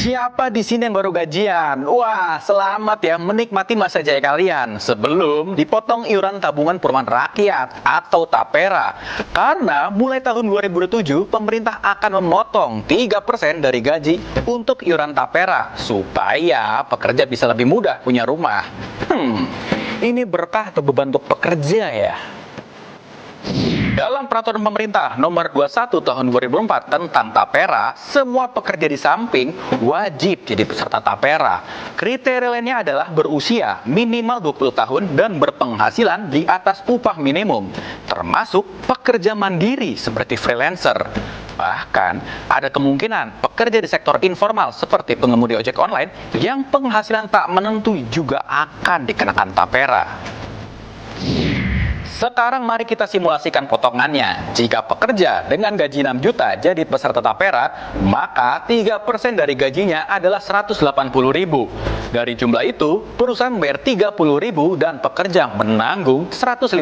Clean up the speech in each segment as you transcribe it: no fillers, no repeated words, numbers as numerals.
Siapa di sini yang baru gajian? Wah, selamat ya menikmati masa jaya kalian sebelum dipotong iuran tabungan perumahan rakyat atau TAPERA. Karena mulai tahun 2027 pemerintah akan memotong 3% dari gaji untuk iuran TAPERA supaya pekerja bisa lebih mudah punya rumah. Ini berkah atau beban untuk pekerja ya? Dalam peraturan pemerintah nomor 21 tahun 2004 tentang TAPERA, semua pekerja di samping wajib jadi peserta TAPERA. Kriteria lainnya adalah berusia minimal 20 tahun dan berpenghasilan di atas upah minimum, termasuk pekerja mandiri seperti freelancer. Bahkan, ada kemungkinan pekerja di sektor informal seperti pengemudi ojek online yang penghasilan tak menentu juga akan dikenakan TAPERA. Sekarang mari kita simulasikan potongannya. Jika pekerja dengan gaji 6 juta jadi peserta TAPERA, maka 3% dari gajinya adalah 180.000. Dari jumlah itu, perusahaan membayar 30.000 dan pekerja menanggung 150.000.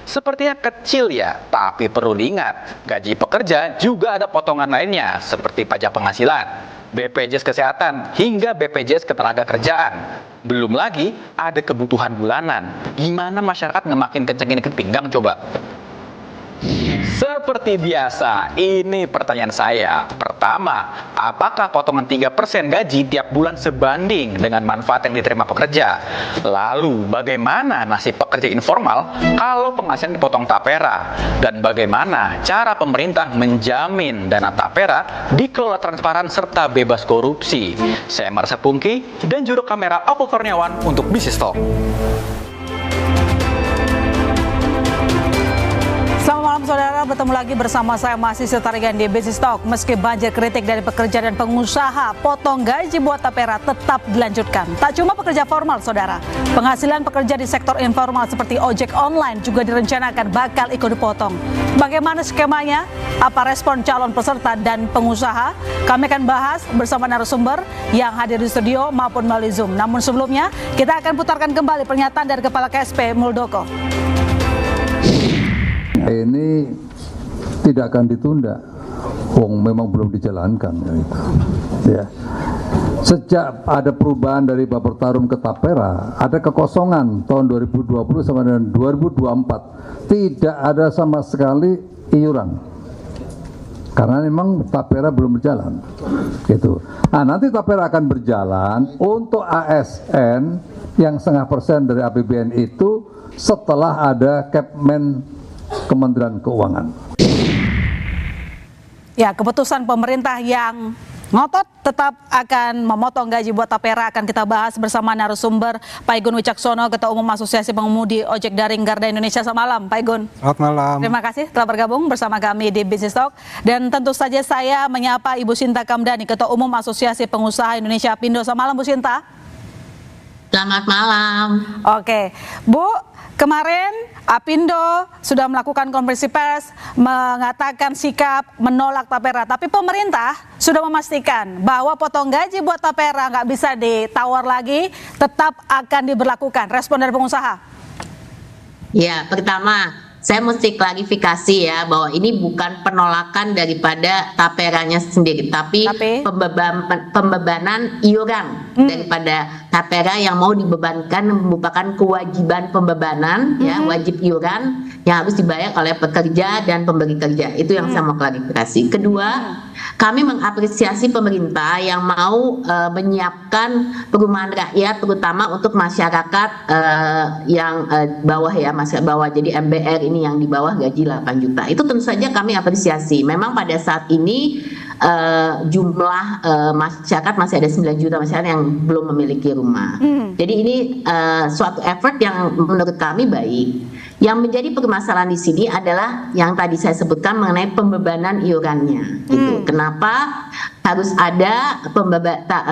Sepertinya kecil ya, tapi perlu diingat, gaji pekerja juga ada potongan lainnya seperti pajak penghasilan, BPJS Kesehatan, hingga BPJS Ketenagakerjaan. Belum lagi ada kebutuhan bulanan. Gimana masyarakat ngemakin kencengin ke pinggang coba? Seperti biasa, ini pertanyaan saya. Pertama, apakah potongan 3% gaji tiap bulan sebanding dengan manfaat yang diterima pekerja? Lalu, bagaimana nasib pekerja informal kalau penghasilan dipotong TAPERA? Dan bagaimana cara pemerintah menjamin dana TAPERA dikelola transparan serta bebas korupsi? Saya Marsha Pungki dan juru kamera Aku Kurniawan untuk Business Talk. Selamat malam saudara, bertemu lagi bersama saya masih setarigan di Business Talk. Meski banjir kritik dari pekerja dan pengusaha, potong gaji buat TAPERA tetap dilanjutkan. Tak cuma pekerja formal saudara, penghasilan pekerja di sektor informal seperti ojek online juga direncanakan bakal ikut dipotong. Bagaimana skemanya? Apa respon calon peserta dan pengusaha? Kami akan bahas bersama narasumber yang hadir di studio maupun melalui Zoom. Namun sebelumnya, kita akan putarkan kembali pernyataan dari Kepala KSP Muldoko. Ini tidak akan ditunda, memang belum dijalankan ya. Sejak ada perubahan dari Bappertarum ke TAPERA, ada kekosongan tahun 2020 sama dengan 2024, tidak ada sama sekali iuran karena memang TAPERA belum berjalan gitu. Nah, nanti TAPERA akan berjalan untuk ASN yang 0,5% dari APBN itu setelah ada Kepmen Kementerian Keuangan. Ya, keputusan pemerintah yang ngotot tetap akan memotong gaji buat TAPERA akan kita bahas bersama narasumber Pak Igun Wicaksono, Ketua Umum Asosiasi Pengemudi Ojek Daring Garda Indonesia. Selamat malam, Pak Igun. Selamat malam. Terima kasih telah bergabung bersama kami di Business Talk. Dan tentu saja saya menyapa Ibu Sinta Kamdani, Ketua Umum Asosiasi Pengusaha Indonesia Apindo. Selamat malam, Bu Sinta. Selamat malam. Oke, Bu. Kemarin Apindo sudah melakukan konferensi pers mengatakan sikap menolak TAPERA, tapi pemerintah sudah memastikan bahwa potong gaji buat TAPERA nggak bisa ditawar lagi, tetap akan diberlakukan. Respon dari pengusaha? Ya, pertama saya mesti klarifikasi ya bahwa ini bukan penolakan daripada TAPERA-nya sendiri, tapi pembebanan iuran daripada TAPERA yang mau dibebankan merupakan kewajiban pembebanan ya, wajib iuran yang harus dibayar oleh pekerja dan pemberi kerja. Itu yang saya mau klarifikasi. Kedua, kami mengapresiasi pemerintah yang mau menyiapkan perumahan rakyat terutama untuk masyarakat yang bawah ya, masyarakat bawah, jadi MBR ini yang di bawah gaji 8 juta. Itu tentu saja kami apresiasi. Memang pada saat ini jumlah masyarakat masih ada 9 juta masyarakat yang belum memiliki rumah. Jadi ini suatu effort yang menurut kami baik. Yang menjadi permasalahan di sini adalah yang tadi saya sebutkan mengenai pembebanan iurannya. Gitu. Kenapa harus ada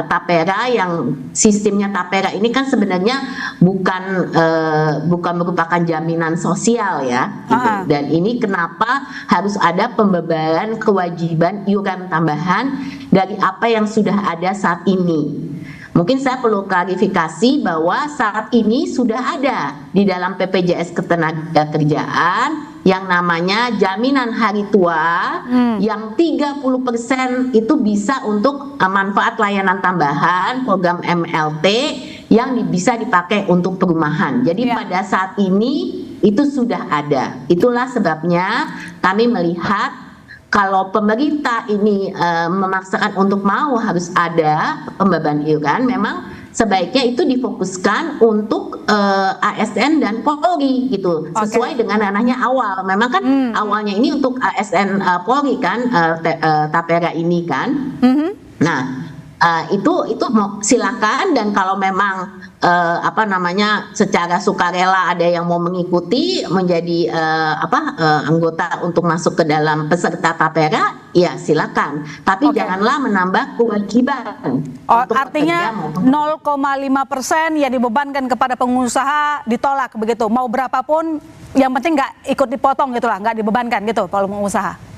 TAPERA yang sistemnya TAPERA ini kan sebenarnya bukan merupakan jaminan sosial ya. Gitu. Dan ini kenapa harus ada pembebanan kewajiban iuran tambahan dari apa yang sudah ada saat ini. Mungkin saya perlu klarifikasi bahwa saat ini sudah ada di dalam BPJS Ketenagakerjaan yang namanya jaminan hari tua yang 30% itu bisa untuk manfaat layanan tambahan program MLT yang bisa dipakai untuk perumahan. Jadi pada saat ini itu sudah ada. Itulah sebabnya kami melihat kalau pemerintah ini memaksakan untuk mau harus ada pembebanan iuran, memang sebaiknya itu difokuskan untuk ASN dan Polri gitu, sesuai dengan ranahnya awal. Memang kan awalnya ini untuk ASN Polri kan, Tapera ini kan. Nah, itu mau silakan, dan kalau memang secara sukarela ada yang mau mengikuti menjadi anggota untuk masuk ke dalam peserta Tapera, ya silakan. Tapi janganlah menambah kewajiban. Artinya 0,5% yang dibebankan kepada pengusaha ditolak begitu. Mau berapapun, yang penting nggak ikut dipotong gitulah, nggak dibebankan gitu kalau pengusaha.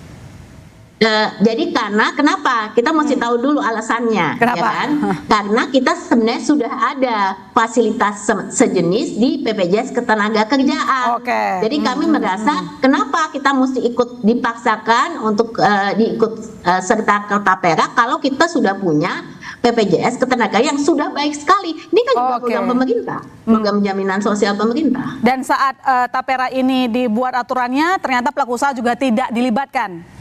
Jadi kenapa kita mesti tahu dulu alasannya, kenapa? Ya kan? Karena kita sebenarnya sudah ada fasilitas sejenis di BPJS Ketenagakerjaan. Jadi kami merasa kenapa kita mesti ikut dipaksakan untuk diikut serta ke Tapera kalau kita sudah punya BPJS Ketenagakerjaan yang sudah baik sekali. Ini kan juga program pemerintah, program jaminan sosial pemerintah. Dan saat Tapera ini dibuat aturannya, ternyata pelaku usaha juga tidak dilibatkan.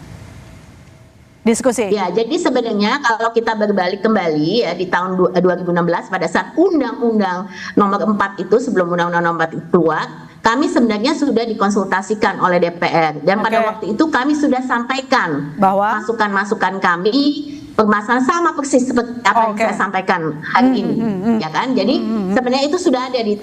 Diskusi. Ya, jadi sebenarnya kalau kita berbalik kembali ya di tahun 2016 pada saat Undang-Undang Nomor 4 itu, sebelum Undang-Undang Nomor 4 itu keluar, kami sebenarnya sudah dikonsultasikan oleh DPR, dan pada waktu itu kami sudah sampaikan bahwa masukan-masukan kami permasalahan sama persis seperti apa yang saya sampaikan hari ini, ya kan? Jadi sebenarnya itu sudah ada di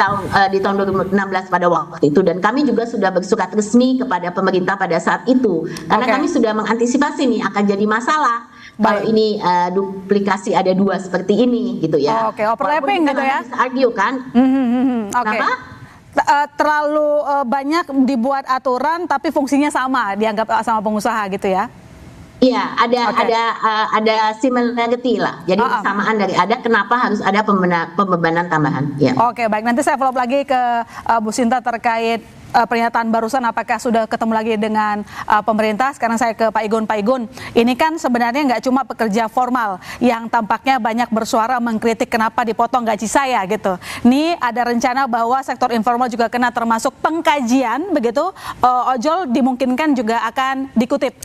tahun 2016 pada waktu itu, dan kami juga sudah bersurat resmi kepada pemerintah pada saat itu, karena kami sudah mengantisipasi nih akan jadi masalah kalau ini duplikasi ada dua seperti ini gitu ya. Overlapping gitu ya. Bisa argue kan? Kenapa? Terlalu banyak dibuat aturan tapi fungsinya sama, dianggap sama pengusaha gitu ya. Iya, ada similarity lah. Jadi kesamaan dari ada, kenapa harus ada pembebanan tambahan. Ya. Baik, nanti saya follow up lagi ke Bu Sinta terkait pernyataan barusan, apakah sudah ketemu lagi dengan pemerintah. Sekarang saya ke Pak Igun. Pak Igun, ini kan sebenarnya nggak cuma pekerja formal yang tampaknya banyak bersuara mengkritik kenapa dipotong gaji saya gitu. Ini ada rencana bahwa sektor informal juga kena, termasuk pengkajian begitu. Ojol dimungkinkan juga akan dikutip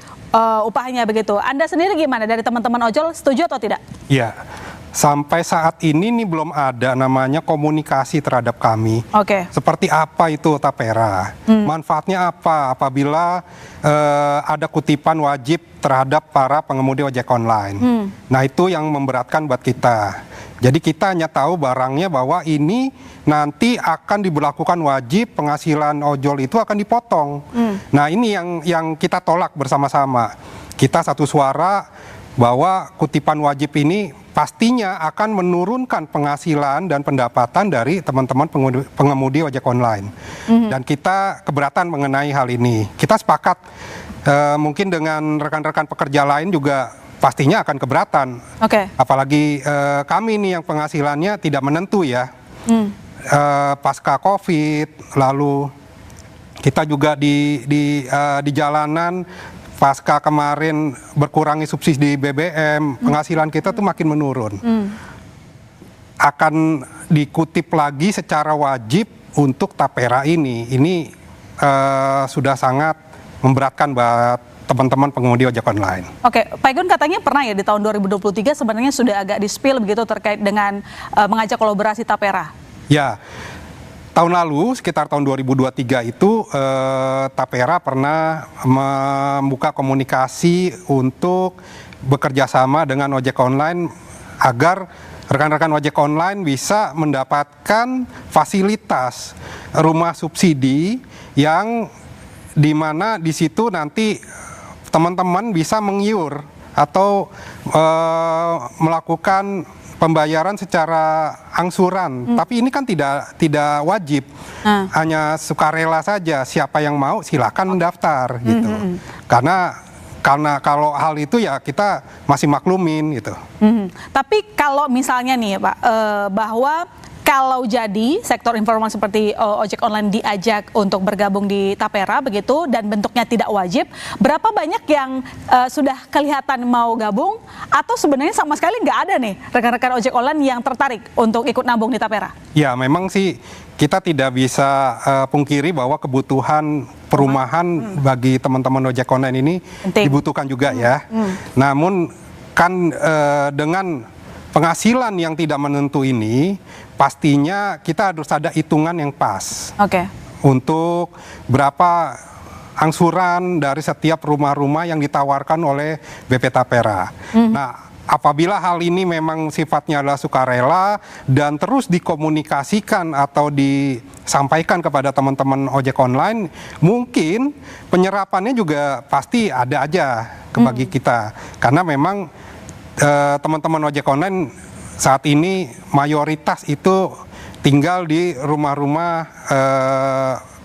upahnya begitu. Anda sendiri gimana, dari teman-teman ojol, setuju atau tidak? Ya, sampai saat ini nih belum ada namanya komunikasi terhadap kami. Seperti apa itu Tapera? Manfaatnya apa apabila ada kutipan wajib terhadap para pengemudi ojek online? Nah, itu yang memberatkan buat kita. Jadi kita hanya tahu barangnya bahwa ini nanti akan diberlakukan wajib, penghasilan ojol itu akan dipotong. Nah, ini yang kita tolak bersama-sama. Kita satu suara bahwa kutipan wajib ini pastinya akan menurunkan penghasilan dan pendapatan dari teman-teman pengemudi ojek online. Dan kita keberatan mengenai hal ini. Kita sepakat mungkin dengan rekan-rekan pekerja lain juga pastinya akan keberatan. Apalagi kami nih yang penghasilannya tidak menentu ya. Pasca COVID, lalu kita juga di jalanan pasca kemarin berkurangi subsidi BBM, penghasilan kita tuh makin menurun. Akan dikutip lagi secara wajib untuk Tapera ini sudah sangat memberatkan buat teman-teman pengemudi ojek online. Pak Igun katanya pernah ya di tahun 2023 sebenarnya sudah agak di-spill begitu terkait dengan mengajak kolaborasi Tapera. Ya, tahun lalu sekitar tahun 2023 itu Tapera pernah membuka komunikasi untuk bekerja sama dengan ojek online agar rekan-rekan ojek online bisa mendapatkan fasilitas rumah subsidi yang dimana di situ nanti teman-teman bisa mengiur atau melakukan pembayaran secara angsuran. Tapi ini kan tidak wajib, hanya sukarela saja. Siapa yang mau silakan mendaftar gitu. Karena kalau hal itu ya kita masih maklumin gitu. Tapi kalau misalnya nih Pak, bahwa kalau jadi sektor informal seperti ojek online diajak untuk bergabung di Tapera begitu dan bentuknya tidak wajib, berapa banyak yang sudah kelihatan mau gabung atau sebenarnya sama sekali nggak ada nih rekan-rekan ojek online yang tertarik untuk ikut nabung di Tapera? Ya, memang sih kita tidak bisa pungkiri bahwa kebutuhan perumahan bagi teman-teman ojek online ini dibutuhkan juga ya. Namun kan dengan penghasilan yang tidak menentu ini, pastinya kita harus ada hitungan yang pas. Untuk berapa angsuran dari setiap rumah-rumah yang ditawarkan oleh BP Tapera. Nah, apabila hal ini memang sifatnya adalah sukarela dan terus dikomunikasikan atau disampaikan kepada teman-teman ojek online, mungkin penyerapannya juga pasti ada aja bagi kita. Karena memang teman-teman ojek online saat ini mayoritas itu tinggal di rumah-rumah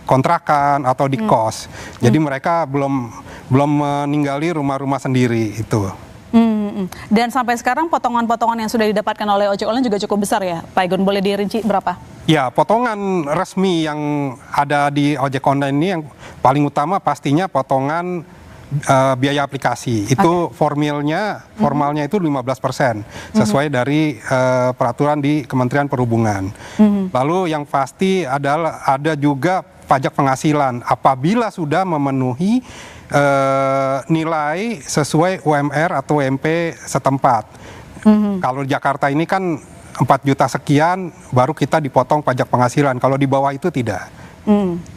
kontrakan atau di kos. Jadi mereka belum meninggali rumah-rumah sendiri itu. Dan sampai sekarang potongan-potongan yang sudah didapatkan oleh ojek online juga cukup besar ya, Pak Igun, boleh dirinci berapa? Ya, potongan resmi yang ada di ojek online ini yang paling utama pastinya potongan biaya aplikasi. Itu formalnya itu 15% sesuai dari peraturan di Kementerian Perhubungan. Lalu yang pasti adalah ada juga pajak penghasilan apabila sudah memenuhi nilai sesuai UMR atau UMP setempat. Kalau di Jakarta ini kan 4 juta sekian baru kita dipotong pajak penghasilan. Kalau di bawah itu tidak.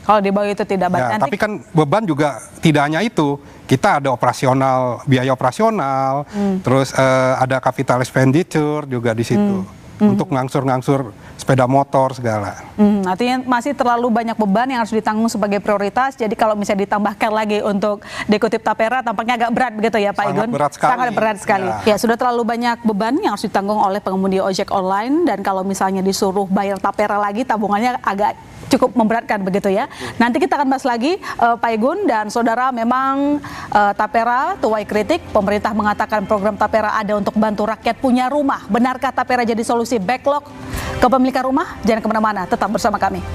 Kalau di bawah itu tidak. Ya, tapi kan beban juga tidak hanya itu. Kita ada operasional, biaya operasional, terus ada capital expenditure juga di situ. Untuk ngangsur-ngangsur sepeda motor segala. Artinya masih terlalu banyak beban yang harus ditanggung sebagai prioritas. Jadi kalau misalnya ditambahkan lagi untuk dekutip Tapera tampaknya agak berat begitu ya Pak Igun? Sangat berat sekali. Ya, sudah terlalu banyak beban yang harus ditanggung oleh pengemudi ojek online dan kalau misalnya disuruh bayar Tapera lagi tabungannya agak cukup memberatkan begitu ya. Nanti kita akan bahas lagi Pak Igun dan saudara, memang Tapera tuai kritik, pemerintah mengatakan program Tapera ada untuk bantu rakyat punya rumah. Benarkah Tapera jadi solusi backlog kepemilikan rumah? Jangan kemana-mana, tetap bersama kami.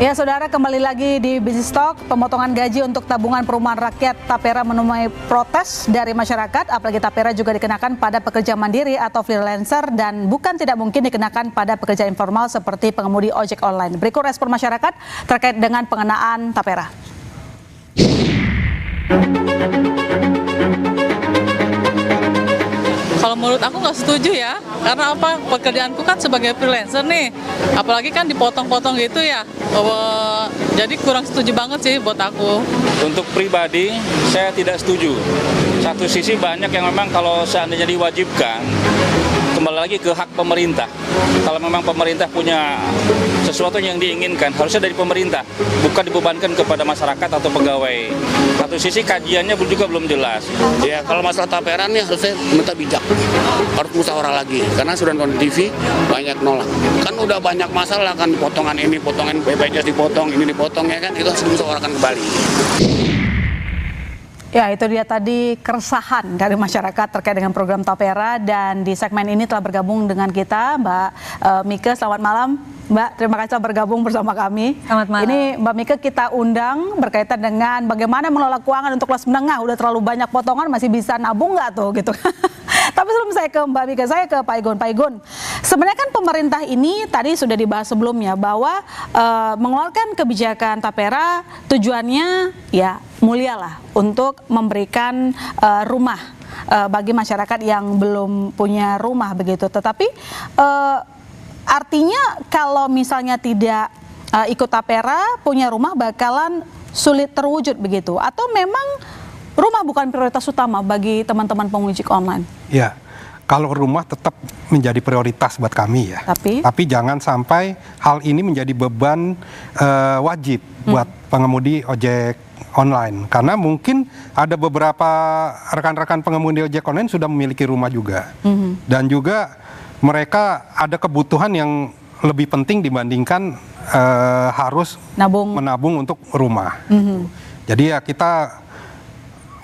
Ya, saudara, kembali lagi di Bisnis Talk. Pemotongan gaji untuk tabungan perumahan rakyat Tapera menuai protes dari masyarakat, apalagi Tapera juga dikenakan pada pekerja mandiri atau freelancer dan bukan tidak mungkin dikenakan pada pekerja informal seperti pengemudi ojek online. Berikut respon masyarakat terkait dengan pengenaan Tapera. Kalau menurut aku nggak setuju ya, karena apa? Pekerjaanku kan sebagai freelancer nih, apalagi kan dipotong-potong gitu ya. Jadi kurang setuju banget sih buat aku. Untuk pribadi, saya tidak setuju. Satu sisi banyak yang memang kalau seandainya diwajibkan, kembali lagi ke hak pemerintah. Kalau memang pemerintah punya sesuatu yang diinginkan, harusnya dari pemerintah, bukan dibebankan kepada masyarakat atau pegawai. Satu sisi kajiannya juga belum jelas. Ya, kalau masalah Tapera nih harusnya minta bijak, harus musyawarah lagi. Karena sudah nonton TV banyak nolak. Kan udah banyak masalah kan, potongan ini, potongan BPJS dipotong, ini dipotong ya kan, itu harus dimusyawarahkan kembali. Ya, itu dia tadi keresahan dari masyarakat terkait dengan program Tapera, dan di segmen ini telah bergabung dengan kita Mbak Mika. Selamat malam Mbak, terima kasih telah bergabung bersama kami. Selamat malam. Ini Mbak Mika kita undang berkaitan dengan bagaimana mengelola keuangan untuk kelas menengah. Udah terlalu banyak potongan, masih bisa nabung nggak tuh gitu. Tapi sebelum saya ke Mbak Mika, saya ke Pak Igun. Pak Igun, sebenarnya kan pemerintah ini tadi sudah dibahas sebelumnya bahwa mengeluarkan kebijakan Tapera tujuannya ya mulia lah untuk memberikan rumah bagi masyarakat yang belum punya rumah begitu. Tetapi artinya kalau misalnya tidak ikut Tapera, punya rumah bakalan sulit terwujud begitu, atau memang rumah bukan prioritas utama bagi teman-teman pengemudi online? Ya, kalau rumah tetap menjadi prioritas buat kami ya. Tapi jangan sampai hal ini menjadi beban wajib buat pengemudi ojek online. Karena mungkin ada beberapa rekan-rekan pengemudi ojek online sudah memiliki rumah juga. Dan juga mereka ada kebutuhan yang lebih penting dibandingkan harus menabung untuk rumah. Jadi ya kita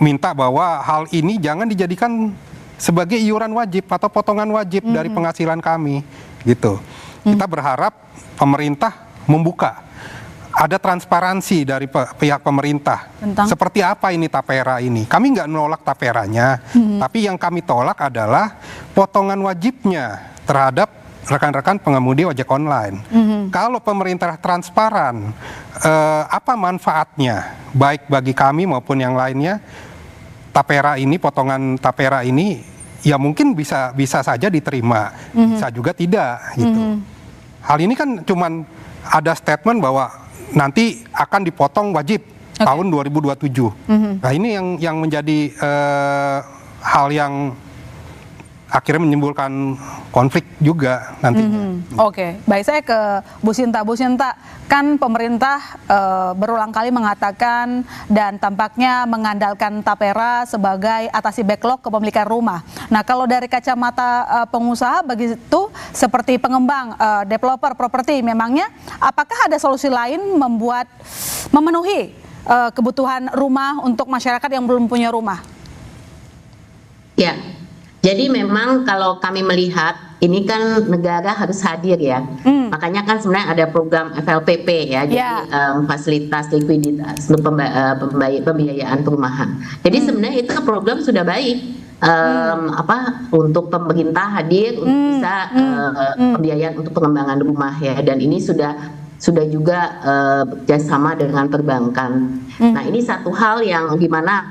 minta bahwa hal ini jangan dijadikan sebagai iuran wajib atau potongan wajib dari penghasilan kami gitu. Kita berharap pemerintah membuka, ada transparansi dari pihak pemerintah seperti apa ini Tapera ini. Kami nggak menolak Taperanya, tapi yang kami tolak adalah potongan wajibnya terhadap rekan-rekan pengemudi ojek online. Kalau pemerintah transparan, apa manfaatnya baik bagi kami maupun yang lainnya, Tapera ini, potongan Tapera ini ya mungkin bisa saja diterima, bisa juga tidak gitu. Hal ini kan cuman ada statement bahwa nanti akan dipotong wajib tahun 2027. Nah ini yang menjadi hal yang akhirnya menimbulkan konflik juga nantinya. Oke, baik, saya ke Bu Sinta. Bu Sinta, kan pemerintah berulang kali mengatakan dan tampaknya mengandalkan Tapera sebagai atasi backlog kepemilikan rumah. Nah, kalau dari kacamata pengusaha begitu, seperti pengembang, developer properti, memangnya apakah ada solusi lain memenuhi kebutuhan rumah untuk masyarakat yang belum punya rumah? Ya. Jadi memang kalau kami melihat ini kan negara harus hadir ya, makanya kan sebenarnya ada program FLPP ya, jadi fasilitas likuiditas untuk pembiayaan perumahan. Jadi sebenarnya itu program sudah baik, untuk pemerintah hadir untuk bisa pembiayaan untuk pengembangan rumah ya, dan ini sudah juga bekerjasama dengan perbankan. Nah ini satu hal yang dimana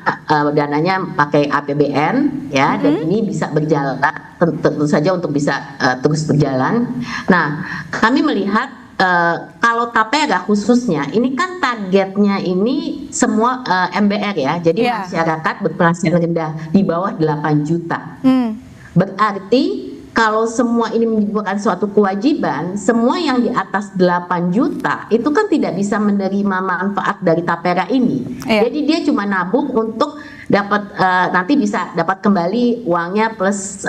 dananya pakai APBN ya, dan ini bisa berjalan tentu saja untuk bisa terus berjalan. Nah kami melihat kalau Tapera khususnya ini kan targetnya ini semua MBR ya, jadi masyarakat berpenghasilan rendah di bawah 8 juta. Berarti kalau semua ini merupakan suatu kewajiban, semua yang di atas 8 juta itu kan tidak bisa menerima manfaat dari Tapera ini. Jadi dia cuma nabung untuk dapat nanti bisa dapat kembali uangnya plus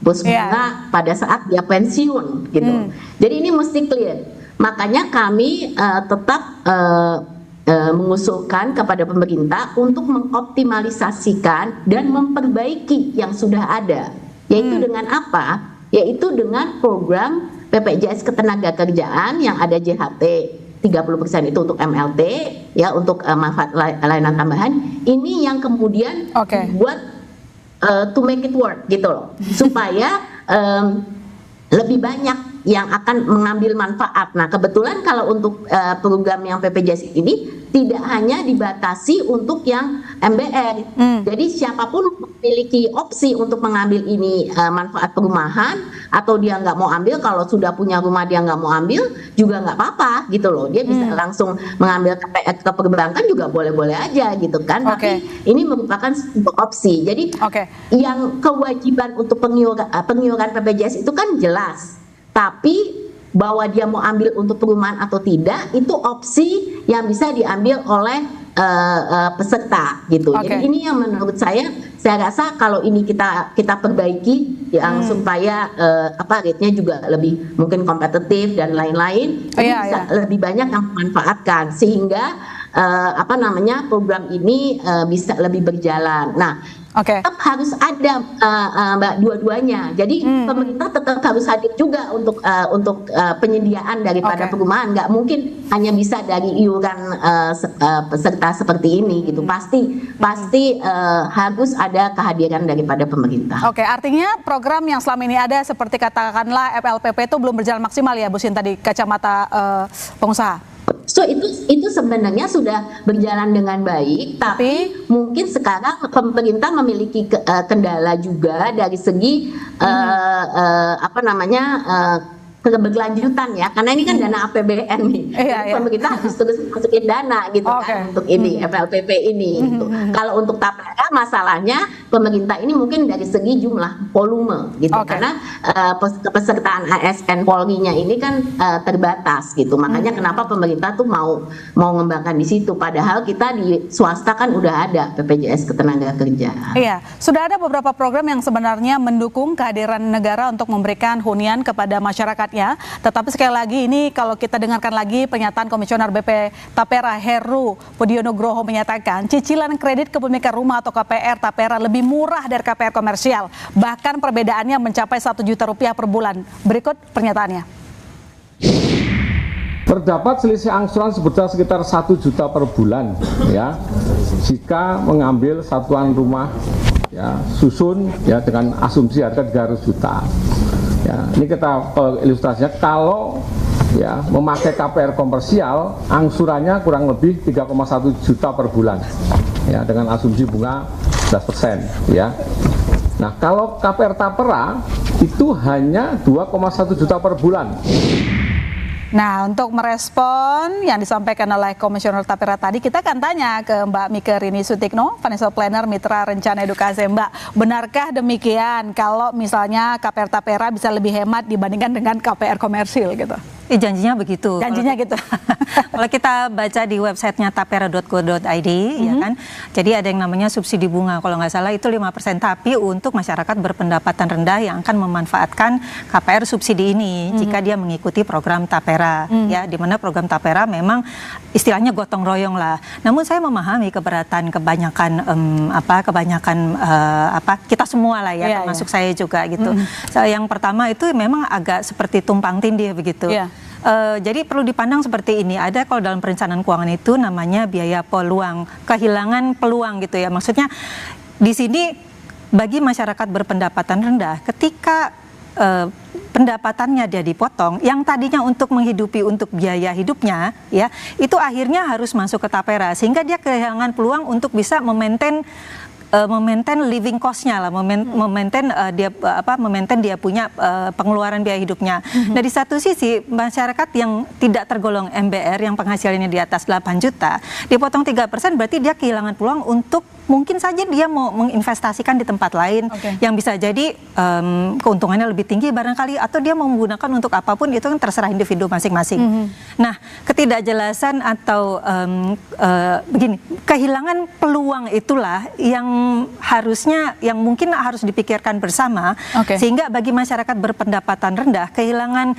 bunga pada saat dia pensiun gitu. Jadi ini mesti clear. Makanya kami tetap mengusulkan kepada pemerintah untuk mengoptimalisasikan dan memperbaiki yang sudah ada. Yaitu dengan apa? Yaitu dengan program BPJS Ketenagakerjaan yang ada JHT, 30% itu untuk MLT ya, untuk manfaat layanan tambahan. Ini yang kemudian buat to make it work gitu loh, supaya lebih banyak yang akan mengambil manfaat. Nah, kebetulan kalau untuk program yang PPJS ini tidak hanya dibatasi untuk yang MBR. Jadi siapapun memiliki opsi untuk mengambil ini manfaat perumahan, atau dia nggak mau ambil, kalau sudah punya rumah dia nggak mau ambil juga nggak apa-apa gitu loh. Dia bisa langsung mengambil ke perbankan juga boleh-boleh aja gitu kan. Tapi ini merupakan sebuah opsi. Jadi yang kewajiban untuk pengiuran PPJS itu kan jelas. Tapi bahwa dia mau ambil untuk perumahan atau tidak, itu opsi yang bisa diambil oleh peserta gitu. Jadi ini yang menurut saya rasa kalau ini kita perbaiki yang supaya rate-nya juga lebih mungkin kompetitif dan lain-lain, bisa lebih banyak yang memanfaatkan, sehingga program ini bisa lebih berjalan. Nah, tetap harus ada Mbak dua-duanya. Jadi pemerintah tetap harus hadir juga untuk penyediaan daripada perumahan. Nggak mungkin hanya bisa dari iuran peserta seperti ini gitu. Pasti harus ada kehadiran daripada pemerintah. Artinya program yang selama ini ada seperti katakanlah FLPP itu belum berjalan maksimal ya, Bu Sinta, di kacamata pengusaha. So itu sebenarnya sudah berjalan dengan baik, tapi mungkin sekarang pemerintah memiliki kendala juga dari segi keberlanjutan ya, karena ini kan dana APBN nih. Pemerintah harus terus masukin dana gitu kan untuk ini FLPP ini gitu. Kalau untuk tapera masalahnya pemerintah ini mungkin dari segi jumlah volume gitu, karena kepesertaan ASN Polri-nya ini kan terbatas gitu. Makanya kenapa pemerintah tuh mau mengembangkan di situ, padahal kita di swasta kan udah ada BPJS Ketenagakerjaan. Iya, sudah ada beberapa program yang sebenarnya mendukung kehadiran negara untuk memberikan hunian kepada masyarakat. Tetapi sekali lagi ini kalau kita dengarkan lagi pernyataan Komisioner BP Tapera Heru Pudionugroho menyatakan cicilan kredit kepemilikan rumah atau KPR Tapera lebih murah dari KPR komersial. Bahkan perbedaannya mencapai Rp1 juta per bulan. Berikut pernyataannya. Terdapat selisih angsuran sebesar sekitar 1 juta per bulan ya, jika mengambil satuan rumah ya susun ya dengan asumsi harga 300 juta. Ya, ini kita ilustrasinya, kalau ya memakai KPR komersial angsurannya kurang lebih 3,1 juta per bulan ya, dengan asumsi bunga 11% ya. Nah, kalau KPR Tapera itu hanya 2,1 juta per bulan. Nah, untuk merespon yang disampaikan oleh Komisioner Tapera tadi, kita akan tanya ke Mbak Mike Rini Sutikno, Financial Planner Mitra Rencana Edukasi. Mbak, benarkah demikian kalau misalnya KPR Tapera bisa lebih hemat dibandingkan dengan KPR komersil gitu? Janjinya begitu. Janjinya gitu. Kalau kita baca di websitenya tapera.co.id ya kan, jadi ada yang namanya subsidi bunga, kalau nggak salah itu 5%, tapi untuk masyarakat berpendapatan rendah yang akan memanfaatkan KPR subsidi ini jika dia mengikuti program Tapera ya, di mana program Tapera memang istilahnya gotong royong lah. Namun saya memahami keberatan kebanyakan kita semua lah ya, termasuk saya juga gitu. Yang pertama itu memang agak seperti tumpang tindih begitu. Jadi perlu dipandang seperti ini. Ada kalau dalam perencanaan keuangan itu namanya biaya peluang, kehilangan peluang gitu ya. Maksudnya di sini bagi masyarakat berpendapatan rendah, ketika pendapatannya dia dipotong, yang tadinya untuk menghidupi untuk biaya hidupnya ya, itu akhirnya harus masuk ke Tapera, sehingga dia kehilangan peluang untuk bisa memaintain living cost-nya lah, memaintain dia punya pengeluaran biaya hidupnya. Nah, di satu sisi masyarakat yang tidak tergolong MBR yang penghasilannya di atas 8 juta dipotong 3%, berarti dia kehilangan peluang untuk mungkin saja dia mau menginvestasikan di tempat lain yang bisa jadi keuntungannya lebih tinggi barangkali, atau dia mau menggunakan untuk apapun, itu kan terserah individu masing-masing. Nah, ketidakjelasan atau begini, kehilangan peluang itulah yang harusnya, yang mungkin harus dipikirkan bersama, sehingga bagi masyarakat berpendapatan rendah kehilangan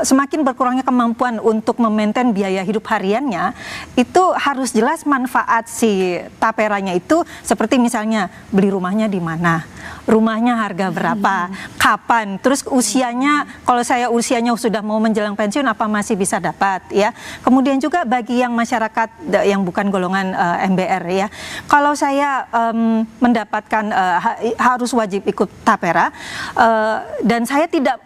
semakin berkurangnya kemampuan untuk memaintain biaya hidup hariannya, itu harus jelas manfaat si taperanya itu seperti misalnya beli rumahnya di mana, rumahnya harga berapa, kapan, terus usianya, kalau saya usianya sudah mau menjelang pensiun apa masih bisa dapat ya. Kemudian juga bagi yang masyarakat yang bukan golongan MBR ya, kalau saya mendapatkan harus wajib ikut tapera dan saya tidak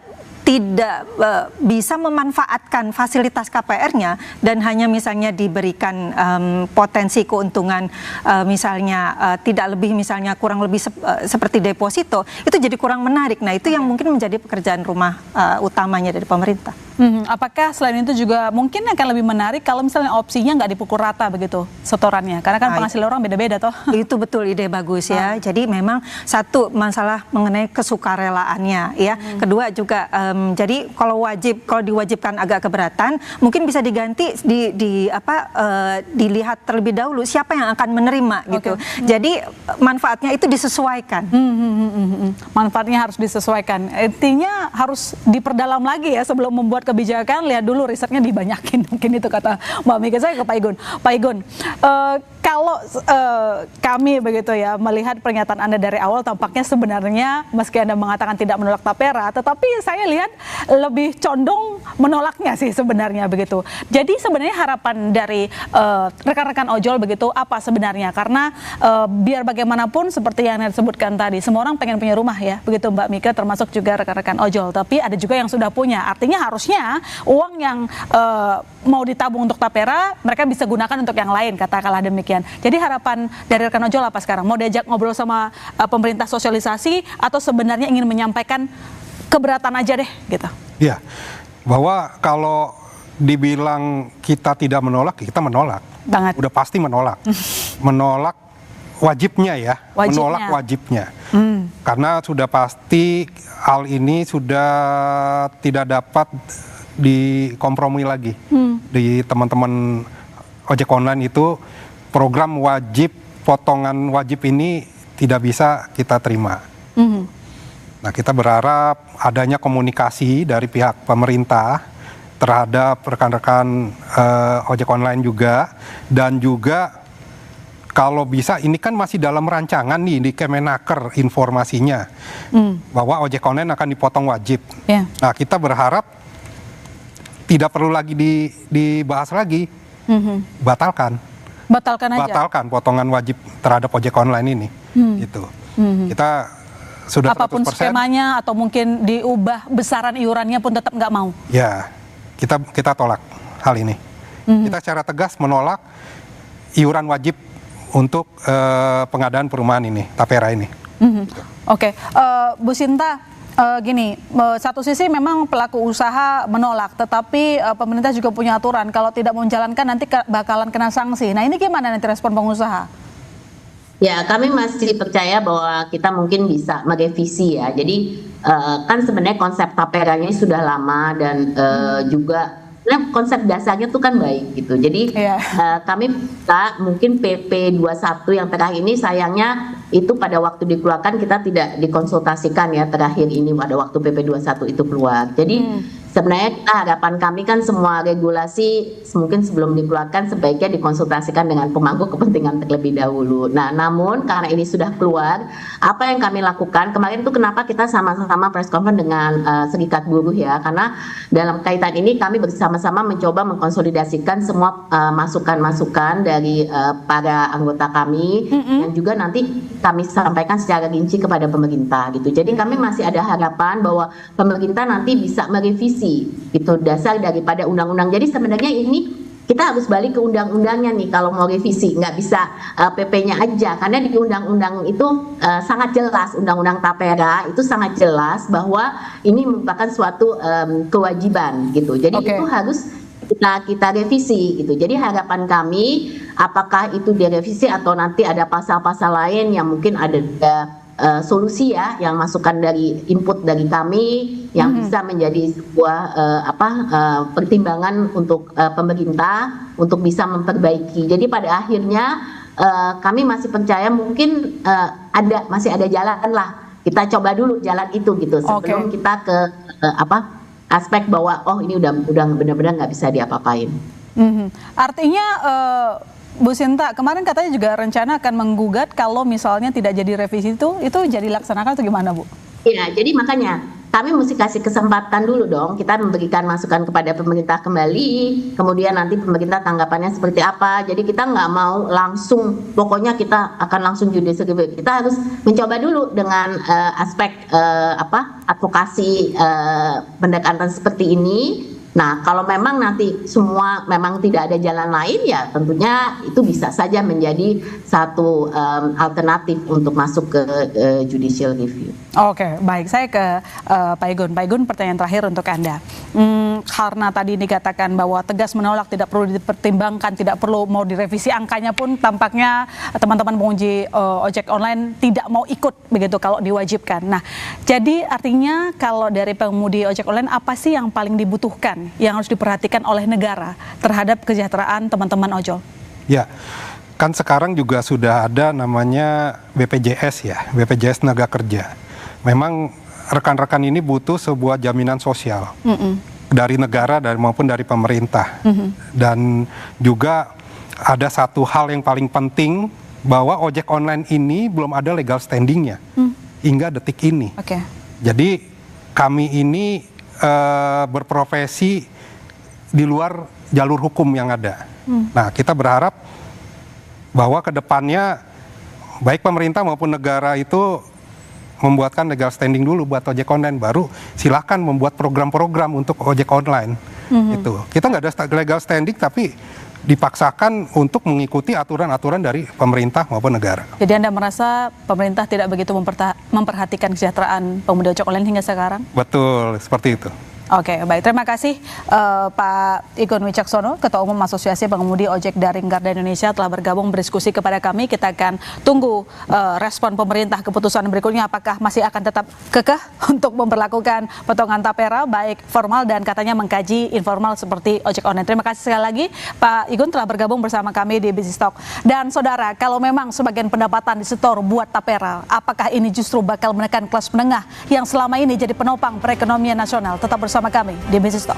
bisa memanfaatkan fasilitas KPR-nya dan hanya misalnya diberikan potensi keuntungan misalnya tidak lebih misalnya kurang lebih seperti deposito, itu jadi kurang menarik. Nah itu yang mungkin menjadi pekerjaan rumah utamanya dari pemerintah. Apakah selain itu juga mungkin akan lebih menarik kalau misalnya opsinya nggak dipukul rata begitu setorannya, karena kan penghasilan orang beda-beda toh. Itu betul, ide bagus ya. Jadi memang satu masalah mengenai kesukarelaannya ya. Kedua juga jadi kalau diwajibkan agak keberatan, mungkin bisa diganti dilihat terlebih dahulu siapa yang akan menerima gitu. Jadi manfaatnya itu disesuaikan. Manfaatnya harus disesuaikan. Intinya harus diperdalam lagi ya sebelum membuat kebijakan. Lihat dulu risetnya dibanyakin, mungkin itu kata Mbak Mika. Saya ke Pak Igun. Pak Igun, kalau kami begitu ya melihat pernyataan Anda dari awal, tampaknya sebenarnya meski Anda mengatakan tidak menolak tapera, tetapi saya lihat lebih condong menolaknya sih sebenarnya begitu. Jadi sebenarnya harapan dari rekan-rekan ojol begitu apa sebenarnya? Karena biar bagaimanapun seperti yang Anda sebutkan tadi, semua orang pengen punya rumah ya, begitu Mbak Mika, termasuk juga rekan-rekan ojol. Tapi ada juga yang sudah punya. Artinya harusnya uang yang mau ditabung untuk tapera mereka bisa gunakan untuk yang lain, katakanlah demikian. Jadi harapan dari rekan ojol apa sekarang? Mau diajak ngobrol sama pemerintah sosialisasi atau sebenarnya ingin menyampaikan keberatan aja deh gitu? Iya, bahwa kalau dibilang kita tidak menolak, kita menolak. Banget. Udah pasti menolak. Menolak wajibnya ya, menolak wajibnya. Karena sudah pasti hal ini sudah tidak dapat dikompromi lagi. Di teman-teman ojek online itu program wajib, potongan wajib ini tidak bisa kita terima. Nah, kita berharap adanya komunikasi dari pihak pemerintah terhadap rekan-rekan ojek online juga, dan juga kalau bisa ini kan masih dalam rancangan nih di Kemenaker informasinya bahwa ojek online akan dipotong wajib. Nah, kita berharap tidak perlu lagi dibahas lagi, batalkan aja. Batalkan potongan wajib terhadap ojek online ini, gitu. Kita sudah apapun 100%, skemanya atau mungkin diubah besaran iurannya pun tetap nggak mau. Ya, kita tolak hal ini. Kita secara tegas menolak iuran wajib untuk pengadaan perumahan ini, tapera ini. Oke, Bu Sinta, gini, satu sisi memang pelaku usaha menolak, tetapi pemerintah juga punya aturan kalau tidak menjalankan nanti bakalan kena sanksi. Nah ini gimana nanti respon pengusaha? Ya, kami masih percaya bahwa kita mungkin bisa merevisi ya. Jadi kan sebenarnya konsep taperanya sudah lama dan juga konsep dasarnya tuh kan baik gitu. Jadi kami mungkin PP 21 yang terakhir ini sayangnya itu pada waktu dikeluarkan kita tidak dikonsultasikan ya, terakhir ini pada waktu PP 21 itu keluar. Jadi sebenarnya harapan kami kan semua regulasi mungkin sebelum dikeluarkan sebaiknya dikonsultasikan dengan pemangku kepentingan terlebih dahulu. Nah, namun karena ini sudah keluar, apa yang kami lakukan kemarin itu kenapa kita sama-sama press conference dengan Serikat Buruh ya, karena dalam kaitan ini kami bersama-sama mencoba mengkonsolidasikan semua masukan-masukan dari para anggota kami yang juga nanti kami sampaikan secara rinci kepada pemerintah gitu. Jadi kami masih ada harapan bahwa pemerintah nanti bisa merevisi itu dasar daripada undang-undang. Jadi sebenarnya ini kita harus balik ke undang-undangnya nih kalau mau revisi, nggak bisa PP-nya aja, karena di undang-undang itu sangat jelas, undang-undang tapera itu sangat jelas bahwa ini merupakan suatu kewajiban gitu. Jadi itu harus kita revisi gitu. Jadi harapan kami apakah itu direvisi atau nanti ada pasal-pasal lain yang mungkin ada solusi ya, yang masukan dari input dari kami yang bisa menjadi sebuah pertimbangan untuk pemerintah untuk bisa memperbaiki. Jadi pada akhirnya kami masih percaya mungkin masih ada jalan lah. Kita coba dulu jalan itu gitu sebelum kita ke aspek bahwa oh ini udah benar-benar nggak bisa diapa-apain. Artinya Bu Sinta, kemarin katanya juga rencana akan menggugat kalau misalnya tidak jadi revisi itu jadi laksanakan atau gimana, Bu? Iya, jadi makanya kami mesti kasih kesempatan dulu dong, kita memberikan masukan kepada pemerintah kembali, kemudian nanti pemerintah tanggapannya seperti apa. Jadi kita nggak mau langsung, pokoknya kita akan langsung judicial review. Kita harus mencoba dulu dengan aspek advokasi pendekatan seperti ini. Nah, kalau memang nanti semua memang tidak ada jalan lain, ya tentunya itu bisa saja menjadi satu alternatif untuk masuk ke judicial review. Oke, baik. Saya ke Pak Igun. Pak Igun, pertanyaan terakhir untuk Anda. Karena tadi dikatakan bahwa tegas menolak, tidak perlu dipertimbangkan, tidak perlu mau direvisi angkanya pun tampaknya teman-teman penguji ojek online tidak mau ikut begitu kalau diwajibkan. Nah, jadi artinya kalau dari pengemudi ojek online apa sih yang paling dibutuhkan, yang harus diperhatikan oleh negara terhadap kesejahteraan teman-teman ojol? Ya, kan sekarang juga sudah ada namanya BPJS ya, BPJS Tenaga Kerja. Memang rekan-rekan ini butuh sebuah jaminan sosial dari negara maupun dari pemerintah. Dan juga ada satu hal yang paling penting, bahwa ojek online ini belum ada legal standingnya hingga detik ini. Jadi kami ini berprofesi di luar jalur hukum yang ada. Nah, kita berharap bahwa ke depannya baik pemerintah maupun negara itu membuatkan legal standing dulu buat ojek online, baru silahkan membuat program-program untuk ojek online. Itu kita nggak ada legal standing tapi dipaksakan untuk mengikuti aturan-aturan dari pemerintah maupun negara. Jadi Anda merasa pemerintah tidak begitu memperhatikan kesejahteraan pengemudi ojek online hingga sekarang? Betul, seperti itu. Oke, baik. Terima kasih Pak Igun Wicaksono, Ketua Umum Asosiasi Pengemudi Ojek Daring Garda Indonesia telah bergabung berdiskusi kepada kami. Kita akan tunggu respon pemerintah keputusan berikutnya, apakah masih akan tetap kekeh untuk memperlakukan potongan tapera baik formal dan katanya mengkaji informal seperti ojek online. Terima kasih sekali lagi Pak Igun telah bergabung bersama kami di Business Talk. Dan saudara, kalau memang sebagian pendapatan disetor buat tapera, apakah ini justru bakal menekan kelas menengah yang selama ini jadi penopang perekonomian nasional? Tetap bersama kami di Business Talk.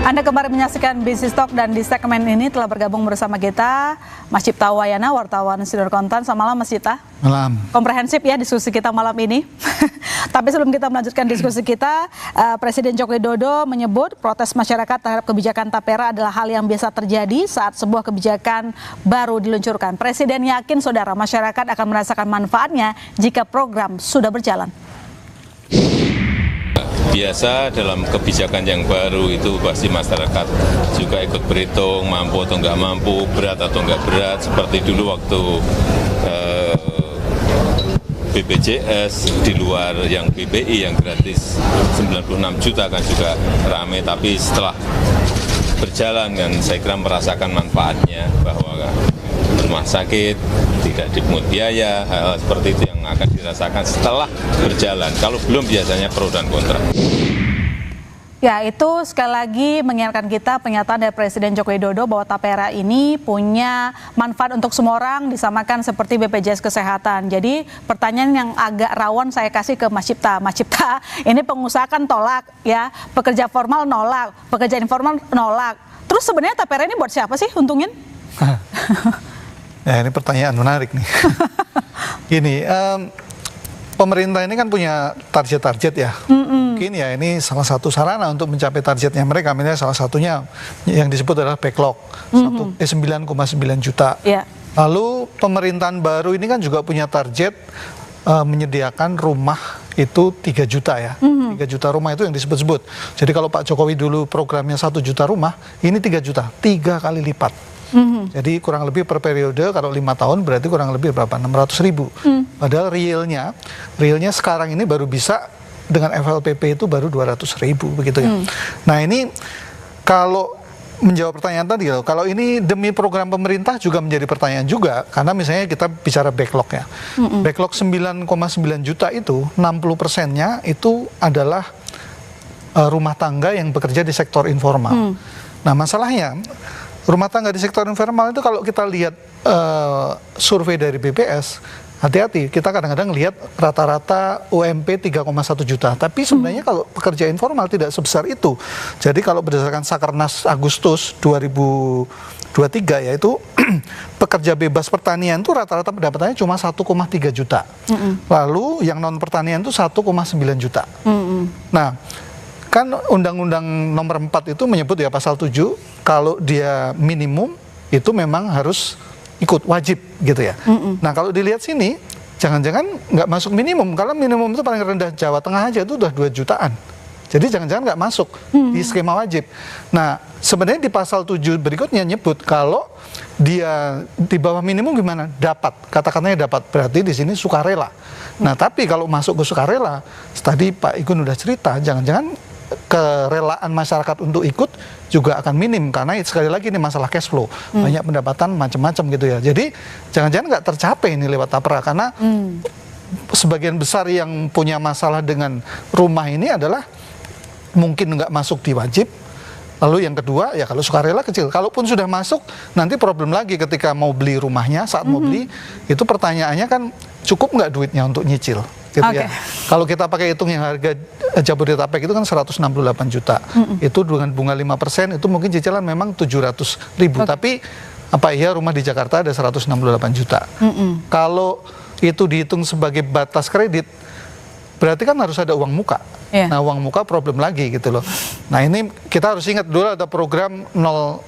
Anda kembali menyaksikan Business Talk dan di segmen ini telah bergabung bersama kita Mas Cipta Wayana, wartawan Sinar Kontan. Selamat malam Mas Cipta. Malam. Komprehensif ya diskusi kita malam ini. Tapi sebelum kita melanjutkan diskusi kita, Presiden Joko Widodo menyebut protes masyarakat terhadap kebijakan Tapera adalah hal yang biasa terjadi saat sebuah kebijakan baru diluncurkan. Presiden yakin saudara masyarakat akan merasakan manfaatnya jika program sudah berjalan. Biasa dalam kebijakan yang baru itu pasti masyarakat juga ikut berhitung mampu atau nggak mampu, berat atau nggak berat. Seperti dulu waktu BPJS di luar yang BPI yang gratis 96 juta kan juga rame, tapi setelah berjalan kan saya kira merasakan manfaatnya bahwa rumah sakit tidak dipungut biaya, hal seperti itu yang akan dirasakan setelah berjalan. Kalau belum biasanya pro dan kontra. Ya, itu sekali lagi mengingatkan kita pernyataan dari Presiden Joko Widodo bahwa Tapera ini punya manfaat untuk semua orang, disamakan seperti BPJS Kesehatan. Jadi pertanyaan yang agak rawan saya kasih ke Mas Cipta. Mas Cipta, ini pengusaha kan tolak ya, pekerja formal nolak, pekerja informal nolak. Terus sebenarnya Tapera ini buat siapa sih untungin? Ya, ini pertanyaan menarik nih. Gini, pemerintah ini kan punya target-target ya. Mungkin ya ini salah satu sarana untuk mencapai targetnya mereka. Misalnya salah satunya yang disebut adalah backlog 9,9 juta. Yeah. Lalu pemerintahan baru ini kan juga punya target menyediakan rumah itu 3 juta ya. 3 juta rumah itu yang disebut-sebut. Jadi kalau Pak Jokowi dulu programnya 1 juta rumah, ini 3 juta, 3 kali lipat. Jadi kurang lebih per periode kalau 5 tahun berarti kurang lebih berapa? 600.000. Padahal realnya sekarang ini baru bisa dengan FLPP itu baru 200.000 begitu ya. Nah ini kalau menjawab pertanyaan tadi, kalau ini demi program pemerintah juga menjadi pertanyaan juga, karena misalnya kita bicara backlog ya. Backlog 9,9 juta itu 60%-nya itu adalah rumah tangga yang bekerja di sektor informal. Nah masalahnya rumah tangga di sektor informal itu kalau kita lihat survei dari BPS, hati-hati, kita kadang-kadang lihat rata-rata UMP 3,1 juta. Tapi sebenarnya kalau pekerja informal tidak sebesar itu. Jadi kalau berdasarkan Sakernas Agustus 2023 yaitu pekerja bebas pertanian itu rata-rata pendapatannya cuma 1,3 juta. Lalu yang non pertanian itu 1,9 juta. Nah, kan Undang-Undang Nomor 4 itu menyebut ya pasal 7 kalau dia minimum itu memang harus ikut wajib gitu ya. Nah kalau dilihat sini jangan-jangan nggak masuk minimum, karena minimum itu paling rendah Jawa Tengah aja itu udah 2 jutaan. Jadi jangan-jangan nggak masuk di skema wajib. Nah sebenarnya di pasal 7 berikutnya nyebut kalau dia di bawah minimum gimana? Dapat, kata-katanya dapat, berarti di sini sukarela. Nah tapi kalau masuk ke sukarela, tadi Pak Igun udah cerita, jangan-jangan kerelaan masyarakat untuk ikut juga akan minim, karena sekali lagi ini masalah cash flow, banyak pendapatan macam-macam gitu ya. Jadi jangan-jangan nggak tercapai ini lewat Tapera, karena sebagian besar yang punya masalah dengan rumah ini adalah mungkin nggak masuk di wajib. Lalu yang kedua ya kalau sukarela kecil, kalaupun sudah masuk nanti problem lagi ketika mau beli rumahnya, saat mau beli itu pertanyaannya kan cukup nggak duitnya untuk nyicil gitu ya. Kalau kita pakai hitung yang harga Jabodetabek itu kan 168 juta. Itu dengan bunga 5% itu mungkin cicilan memang 700.000. Tapi apa iya rumah di Jakarta ada 168 juta. Kalau itu dihitung sebagai batas kredit, berarti kan harus ada uang muka. Nah uang muka problem lagi gitu loh. Nah ini kita harus ingat dulu ada program 0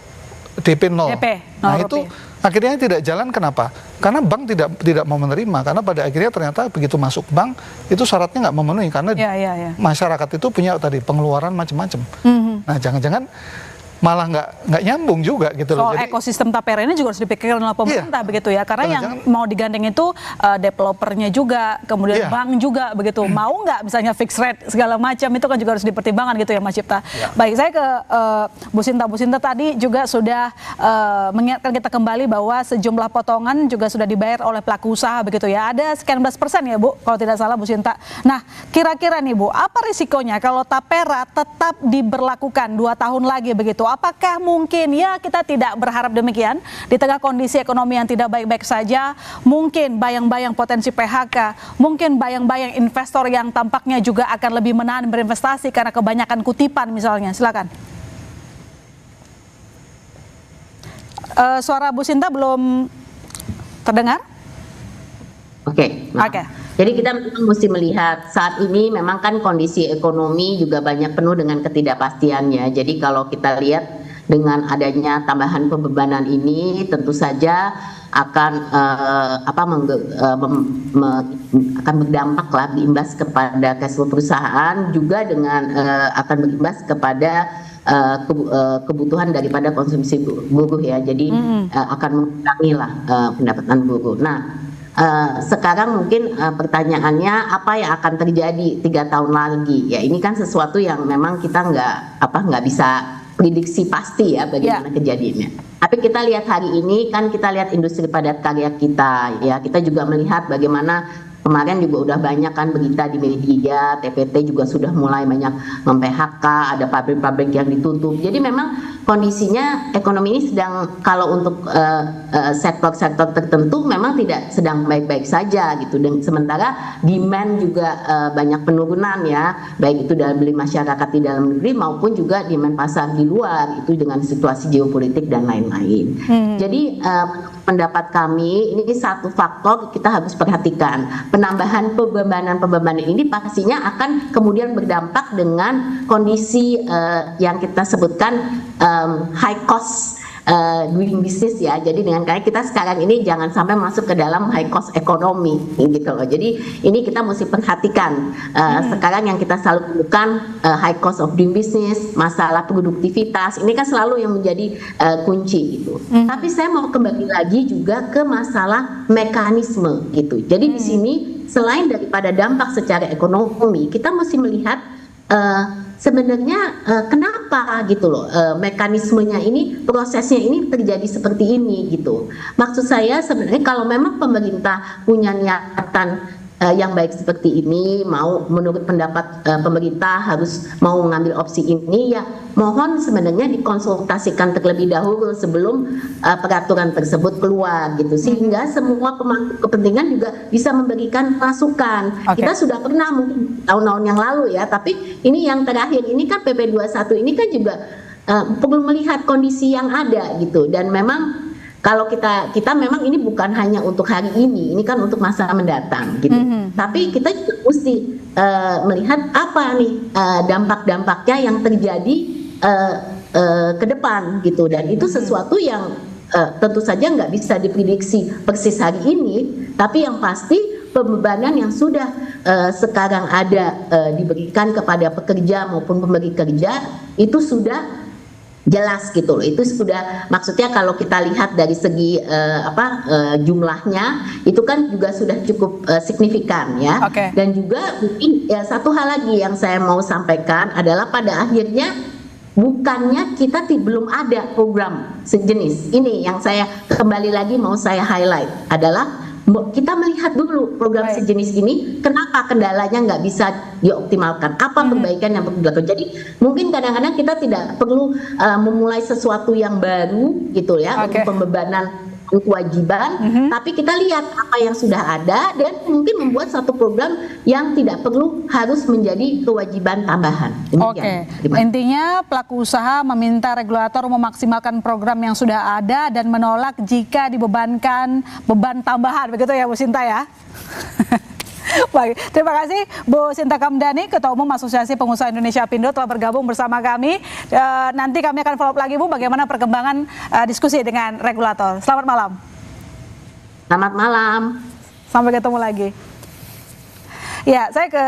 DP 0. Nah itu akhirnya tidak jalan, kenapa? Karena bank tidak mau menerima, karena pada akhirnya ternyata begitu masuk bank itu syaratnya nggak memenuhi, karena masyarakat itu punya tadi pengeluaran macam-macam. Nah jangan-jangan malah nggak nyambung juga gitu loh. Jadi ekosistem Tapera ini juga harus dipikirkan oleh pemerintah begitu ya, karena yang mau digandeng itu developernya juga, kemudian bank juga begitu. Mau nggak misalnya fixed rate segala macam itu kan juga harus dipertimbangkan gitu ya Mas Cipta. Baik, saya ke Bu Sinta tadi juga sudah mengingatkan kita kembali bahwa sejumlah potongan juga sudah dibayar oleh pelaku usaha begitu ya. Ada sekian belas persen ya Bu, kalau tidak salah Bu Sinta. Nah kira-kira nih Bu, apa risikonya kalau Tapera tetap diberlakukan 2 tahun lagi begitu? Apakah mungkin, ya kita tidak berharap demikian, di tengah kondisi ekonomi yang tidak baik-baik saja, mungkin bayang-bayang potensi PHK, mungkin bayang-bayang investor yang tampaknya juga akan lebih menahan berinvestasi karena kebanyakan kutipan misalnya. Silakan. Suara Bu Sinta belum terdengar? Oke. Jadi kita memang mesti melihat saat ini memang kan kondisi ekonomi juga banyak penuh dengan ketidakpastiannya. Jadi kalau kita lihat dengan adanya tambahan pembebanan ini tentu saja akan akan berdampak lah, berimbas kepada cash flow perusahaan, juga dengan akan berimbas kepada kebutuhan daripada konsumsi buruh ya. Jadi akan mengurangi lah pendapatan buruh. Nah, sekarang mungkin pertanyaannya apa yang akan terjadi 3 tahun lagi? Ya ini kan sesuatu yang memang kita nggak bisa prediksi pasti ya bagaimana kejadiannya. Tapi kita lihat hari ini kan kita lihat industri padat karya kita ya, kita juga melihat bagaimana kemarin juga udah banyak kan berita di media, TPT juga sudah mulai banyak mem-PHK, ada pabrik-pabrik yang ditutup. Jadi memang kondisinya ekonomi ini sedang, kalau untuk sektor-sektor tertentu memang tidak sedang baik-baik saja gitu. Dan sementara demand juga banyak penurunan ya, baik itu dalam beli masyarakat di dalam negeri maupun juga demand pasar di luar, itu dengan situasi geopolitik dan lain-lain. Jadi pendapat kami ini satu faktor kita harus perhatikan. Penambahan pembebanan ini pastinya akan kemudian berdampak dengan kondisi yang kita sebutkan high cost doing business ya. Jadi dengan kayak kita sekarang ini jangan sampai masuk ke dalam high cost ekonomi gitu loh. Jadi ini kita mesti perhatikan sekarang yang kita selalu temukan high cost of doing business, masalah produktivitas, ini kan selalu yang menjadi kunci gitu. Tapi saya mau kembali lagi juga ke masalah mekanisme gitu. Jadi di sini selain daripada dampak secara ekonomi, kita mesti melihat sebenarnya kenapa gitu loh mekanismenya ini, prosesnya ini terjadi seperti ini gitu. Maksud saya sebenarnya kalau memang pemerintah punya niatan yang baik seperti ini, mau menurut pendapat pemerintah harus mau mengambil opsi ini, ya mohon sebenarnya dikonsultasikan terlebih dahulu sebelum peraturan tersebut keluar gitu, sehingga semua pemangku kepentingan juga bisa memberikan masukan. Kita sudah pernah mungkin tahun-tahun yang lalu ya, tapi ini yang terakhir ini kan PP 21 ini kan juga perlu melihat kondisi yang ada gitu. Dan memang kalau kita memang ini bukan hanya untuk hari ini kan untuk masa mendatang gitu. Tapi kita juga mesti melihat apa nih dampak-dampaknya yang terjadi ke depan gitu. Dan itu sesuatu yang tentu saja nggak bisa diprediksi persis hari ini, tapi yang pasti pembebanan yang sudah sekarang ada diberikan kepada pekerja maupun pemberi kerja itu sudah jelas gitu loh. Itu sudah, maksudnya kalau kita lihat dari segi jumlahnya itu kan juga sudah cukup signifikan ya. Dan juga mungkin ya satu hal lagi yang saya mau sampaikan adalah pada akhirnya bukannya kita belum ada program sejenis ini, yang saya kembali lagi mau saya highlight adalah kita melihat dulu program sejenis ini, kenapa kendalanya nggak bisa dioptimalkan, apa perbaikan yang perlu dilakukan. Jadi mungkin kadang-kadang kita tidak perlu memulai sesuatu yang baru gitu ya, untuk pembebanan kewajiban, tapi kita lihat apa yang sudah ada dan mungkin membuat satu program yang tidak perlu harus menjadi kewajiban tambahan. Intinya pelaku usaha meminta regulator memaksimalkan program yang sudah ada dan menolak jika dibebankan beban tambahan, begitu ya Bu Sinta ya? Baik, terima kasih Bu Sinta Kamdani, Ketua Umum Asosiasi Pengusaha Indonesia Apindo telah bergabung bersama kami. Nanti kami akan follow up lagi Bu, bagaimana perkembangan diskusi dengan regulator. Selamat malam. Selamat malam. Sampai ketemu lagi. Ya, saya ke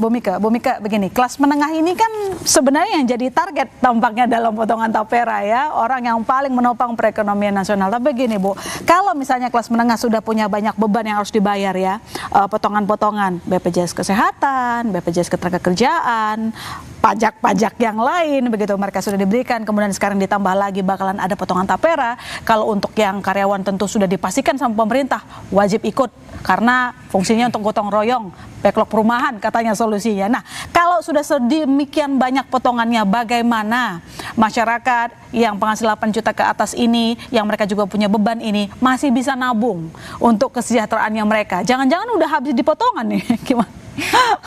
Bu Mika. Bu Mika, begini, kelas menengah ini kan sebenarnya yang jadi target tampaknya dalam potongan tapera ya, orang yang paling menopang perekonomian nasional. Tapi begini Bu, kalau misalnya kelas menengah sudah punya banyak beban yang harus dibayar ya, potongan-potongan BPJS Kesehatan, BPJS Ketenagakerjaan, pajak-pajak yang lain begitu mereka sudah diberikan, kemudian sekarang ditambah lagi bakalan ada potongan tapera. Kalau untuk yang karyawan tentu sudah dipastikan sama pemerintah wajib ikut karena fungsinya untuk gotong royong, backlog perumahan katanya solusinya. Nah, kalau sudah sedemikian banyak potongannya, bagaimana masyarakat yang penghasilan 8 juta ke atas ini, yang mereka juga punya beban ini, masih bisa nabung untuk kesejahteraannya mereka? Jangan-jangan udah habis di potongan nih, gimana?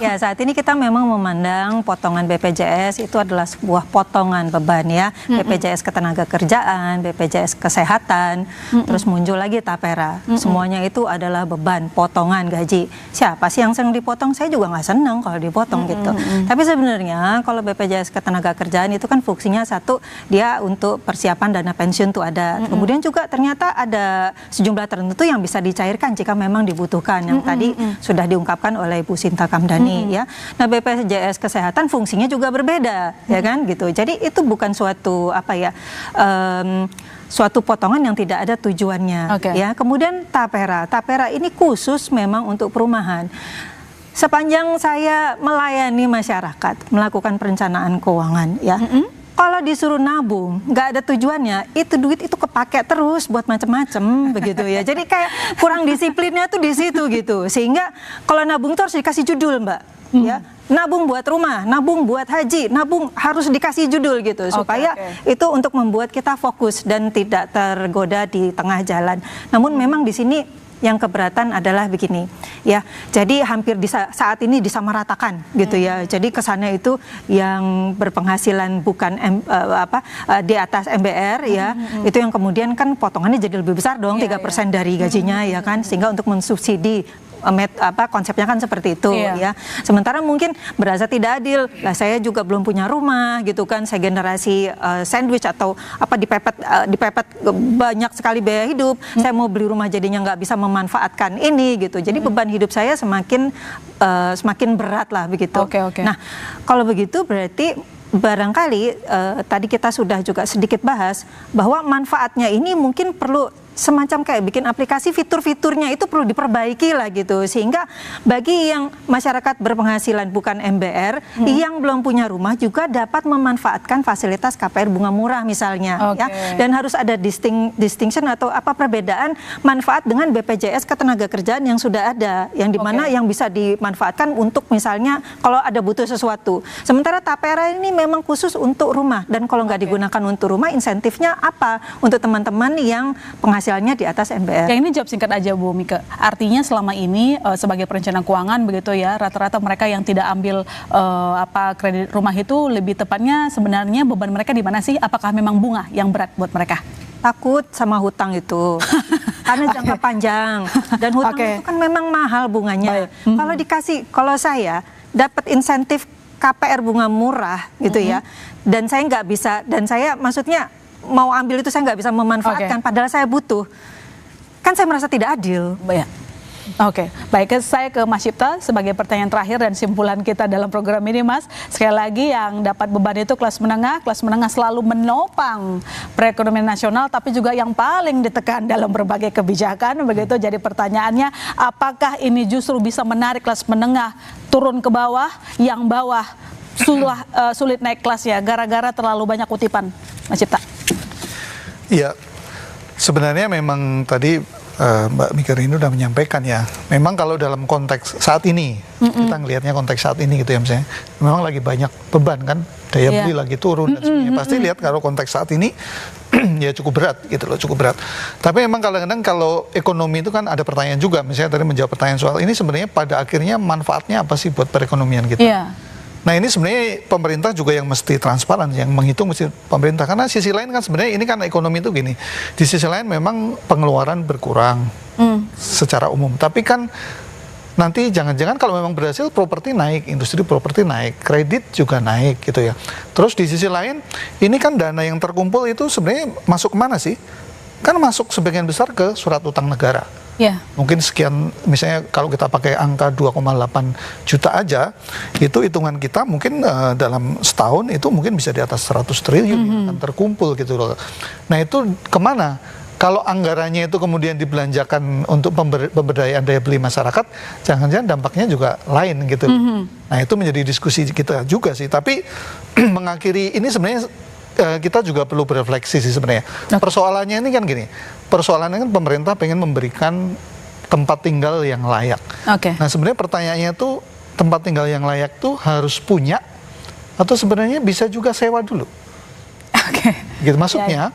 Ya, saat ini kita memang memandang potongan BPJS itu adalah sebuah potongan beban ya. BPJS Ketenagakerjaan, BPJS Kesehatan, terus muncul lagi tapera. Semuanya itu adalah beban, potongan gaji. Siapa sih yang senang dipotong? Saya juga nggak senang kalau dipotong gitu. Tapi sebenarnya kalau BPJS Ketenagakerjaan itu kan fungsinya satu, dia untuk persiapan dana pensiun tuh ada. Kemudian juga ternyata ada sejumlah tertentu yang bisa dicairkan jika memang dibutuhkan. Yang tadi sudah diungkapkan oleh Ibu Sinta Kamdhani ya. Nah, BPJS Kesehatan fungsinya juga berbeda ya kan gitu. Jadi itu bukan suatu apa ya suatu potongan yang tidak ada tujuannya ya. Kemudian tapera ini khusus memang untuk perumahan. Sepanjang saya melayani masyarakat, melakukan perencanaan keuangan ya. Kalau disuruh nabung, nggak ada tujuannya, itu duit itu kepake terus buat macam-macam begitu ya. Jadi kayak kurang disiplinnya tuh di situ gitu. Sehingga kalau nabung tuh harus dikasih judul, Mbak. Ya, nabung buat rumah, nabung buat haji, nabung harus dikasih judul gitu supaya itu untuk membuat kita fokus dan tidak tergoda di tengah jalan. Namun memang di sini yang keberatan adalah begini ya, jadi hampir saat ini disamaratakan gitu ya. Jadi kesannya itu yang berpenghasilan bukan di atas MBR ya, itu yang kemudian kan potongannya jadi lebih besar dong, 3% dari gajinya ya kan, sehingga untuk mensubsidi konsepnya kan seperti itu ya. Sementara mungkin berasa tidak adil. Lah saya juga belum punya rumah gitu kan. Saya generasi sandwich atau dipepet banyak sekali biaya hidup. Saya mau beli rumah jadinya nggak bisa memanfaatkan ini gitu. Jadi beban hidup saya semakin berat lah begitu. Nah, kalau begitu berarti barangkali tadi kita sudah juga sedikit bahas bahwa manfaatnya ini mungkin perlu semacam kayak bikin aplikasi, fitur-fiturnya itu perlu diperbaiki lah gitu, sehingga bagi yang masyarakat berpenghasilan bukan MBR yang belum punya rumah juga dapat memanfaatkan fasilitas KPR bunga murah misalnya ya, dan harus ada distinction atau apa perbedaan manfaat dengan BPJS Ketenagakerjaan yang sudah ada, yang dimana yang bisa dimanfaatkan untuk misalnya kalau ada butuh sesuatu. Sementara tapera ini memang khusus untuk rumah, dan kalau nggak digunakan untuk rumah, insentifnya apa untuk teman-teman yang penghasilannya di atas MBR. Yang ini jawab singkat aja Bu Mika. Artinya selama ini sebagai perencana keuangan begitu ya, rata-rata mereka yang tidak ambil kredit rumah itu lebih tepatnya sebenarnya beban mereka di mana sih? Apakah memang bunga yang berat buat mereka? Takut sama hutang itu karena jangka panjang dan hutang itu kan memang mahal bunganya. Kalau saya dapat insentif KPR bunga murah gitu ya, dan saya nggak bisa, dan saya maksudnya mau ambil itu saya nggak bisa memanfaatkan, padahal saya butuh, kan saya merasa tidak adil. Baik, saya ke Mas Cipta sebagai pertanyaan terakhir dan simpulan kita dalam program ini, Mas. Sekali lagi yang dapat beban itu kelas menengah selalu menopang perekonomian nasional, tapi juga yang paling ditekan dalam berbagai kebijakan, begitu. Jadi pertanyaannya, apakah ini justru bisa menarik kelas menengah turun ke bawah, yang bawah sulit naik kelas ya, gara-gara terlalu banyak kutipan, Mas Cipta? Iya, sebenarnya memang tadi Mbak Mika Rindu sudah menyampaikan ya, memang kalau dalam konteks saat ini, kita ngelihatnya konteks saat ini gitu ya, misalnya memang lagi banyak beban kan, daya beli lagi turun dan sebagainya. Pasti lihat kalau konteks saat ini ya cukup berat gitu loh, cukup berat. Tapi memang kadang-kadang kalau ekonomi itu kan ada pertanyaan juga, misalnya tadi menjawab pertanyaan soal ini sebenarnya pada akhirnya manfaatnya apa sih buat perekonomian kita. Nah ini sebenarnya pemerintah juga yang mesti transparan, yang menghitung mesti pemerintah. Karena sisi lain kan sebenarnya ini kan ekonomi itu gini, di sisi lain memang pengeluaran berkurang secara umum. Tapi kan nanti jangan-jangan kalau memang berhasil properti naik, industri properti naik, kredit juga naik gitu ya. Terus di sisi lain ini kan dana yang terkumpul itu sebenarnya masuk kemana sih? Kan masuk sebagian besar ke surat utang negara. Mungkin sekian, misalnya kalau kita pakai angka 2,8 juta aja, itu hitungan kita mungkin dalam setahun itu mungkin bisa di atas 100 triliun yang akan terkumpul gitu loh. Nah itu kemana? Kalau anggarannya itu kemudian dibelanjakan untuk pemberdayaan daya beli masyarakat, jangan-jangan dampaknya juga lain gitu. Nah itu menjadi diskusi kita juga sih. Tapi mengakhiri ini sebenarnya kita juga perlu berefleksi sih sebenarnya. Persoalannya ini kan gini, persoalannya kan pemerintah pengen memberikan tempat tinggal yang layak. Nah sebenarnya pertanyaannya tuh, tempat tinggal yang layak tuh harus punya atau sebenarnya bisa juga sewa dulu. Gitu maksudnya.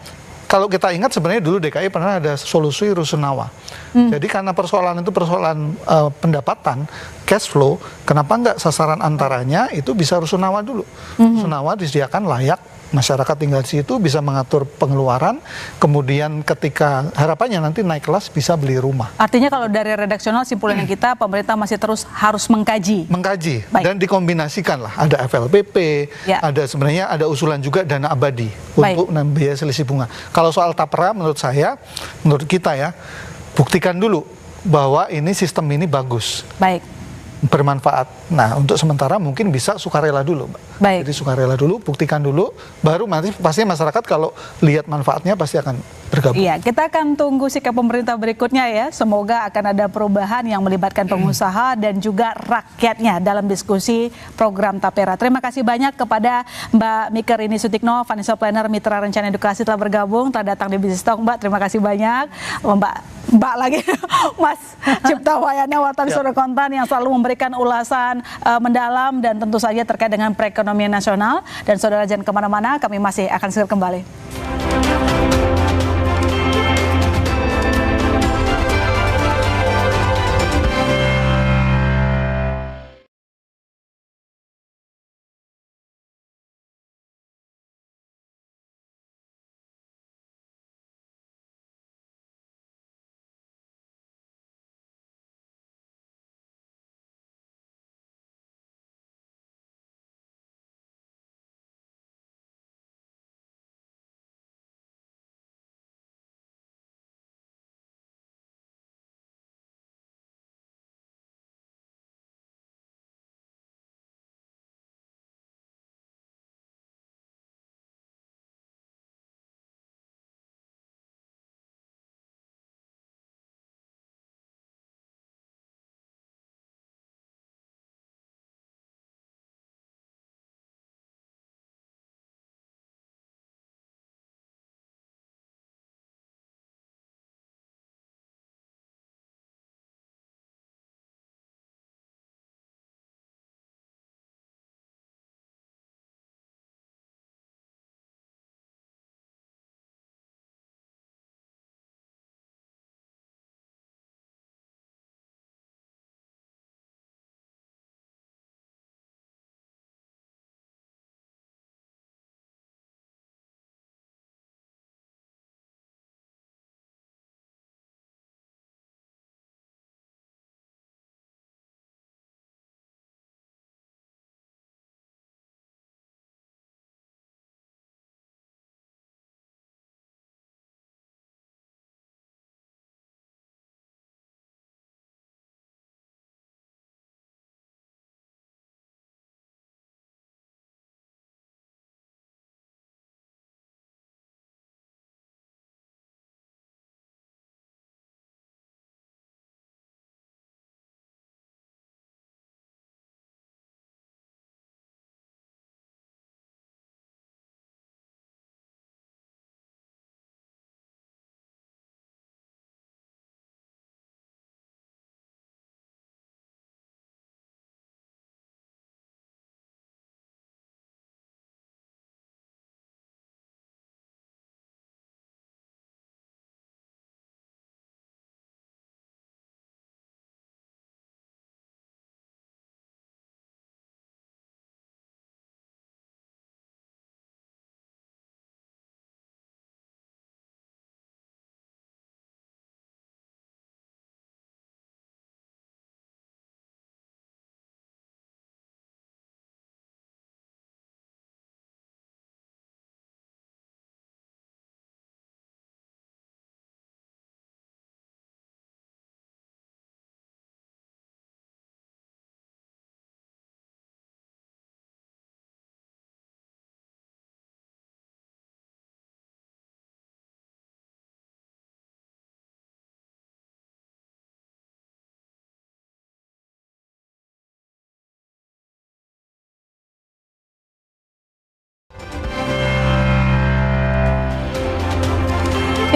kalau kita ingat sebenarnya dulu DKI pernah ada solusi rusunawa. Jadi karena persoalan itu persoalan pendapatan, cash flow, kenapa nggak sasaran antaranya itu bisa rusunawa dulu. Rusunawa disediakan layak, masyarakat tinggal di situ bisa mengatur pengeluaran, kemudian ketika harapannya nanti naik kelas bisa beli rumah. Artinya kalau dari redaksional simpulannya kita, pemerintah masih terus harus mengkaji. Dan dikombinasikan lah, ada FLPP, ada sebenarnya ada usulan juga dana abadi untuk biaya selisih bunga. Kalau soal tapera menurut saya, menurut kita ya, buktikan dulu bahwa ini sistem ini bagus. Bermanfaat. Nah, untuk sementara mungkin bisa sukarela dulu, Mbak. Jadi sukarela dulu, buktikan dulu, baru nanti pastinya masyarakat kalau lihat manfaatnya pasti akan bergabung. Iya, kita akan tunggu sikap pemerintah berikutnya ya. Semoga akan ada perubahan yang melibatkan pengusaha dan juga rakyatnya dalam diskusi program Tapera. Terima kasih banyak kepada Mbak Mika Rini Sutikno, Financial Planner Mitra Rencana Edukasi telah bergabung, telah datang di Business Talk, Mbak. Terima kasih banyak. Mbak lagi, Mas Cipta Wayana, wartawan Sudara Kontan yang selalu memberikan ulasan mendalam dan tentu saja terkait dengan perekonomian nasional. Dan saudara jangan kemana-mana, kami masih akan segera kembali.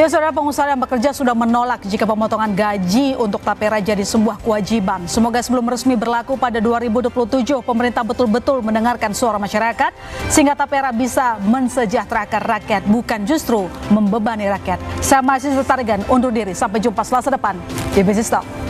Ya, saudara, pengusaha yang bekerja sudah menolak jika pemotongan gaji untuk tapera jadi sebuah kewajiban. Semoga sebelum resmi berlaku pada 2027, pemerintah betul-betul mendengarkan suara masyarakat sehingga tapera bisa mensejahterakan rakyat, bukan justru membebani rakyat. Saya Mahasiswa Tarigan undur diri. Sampai jumpa Selasa depan di Business Talk.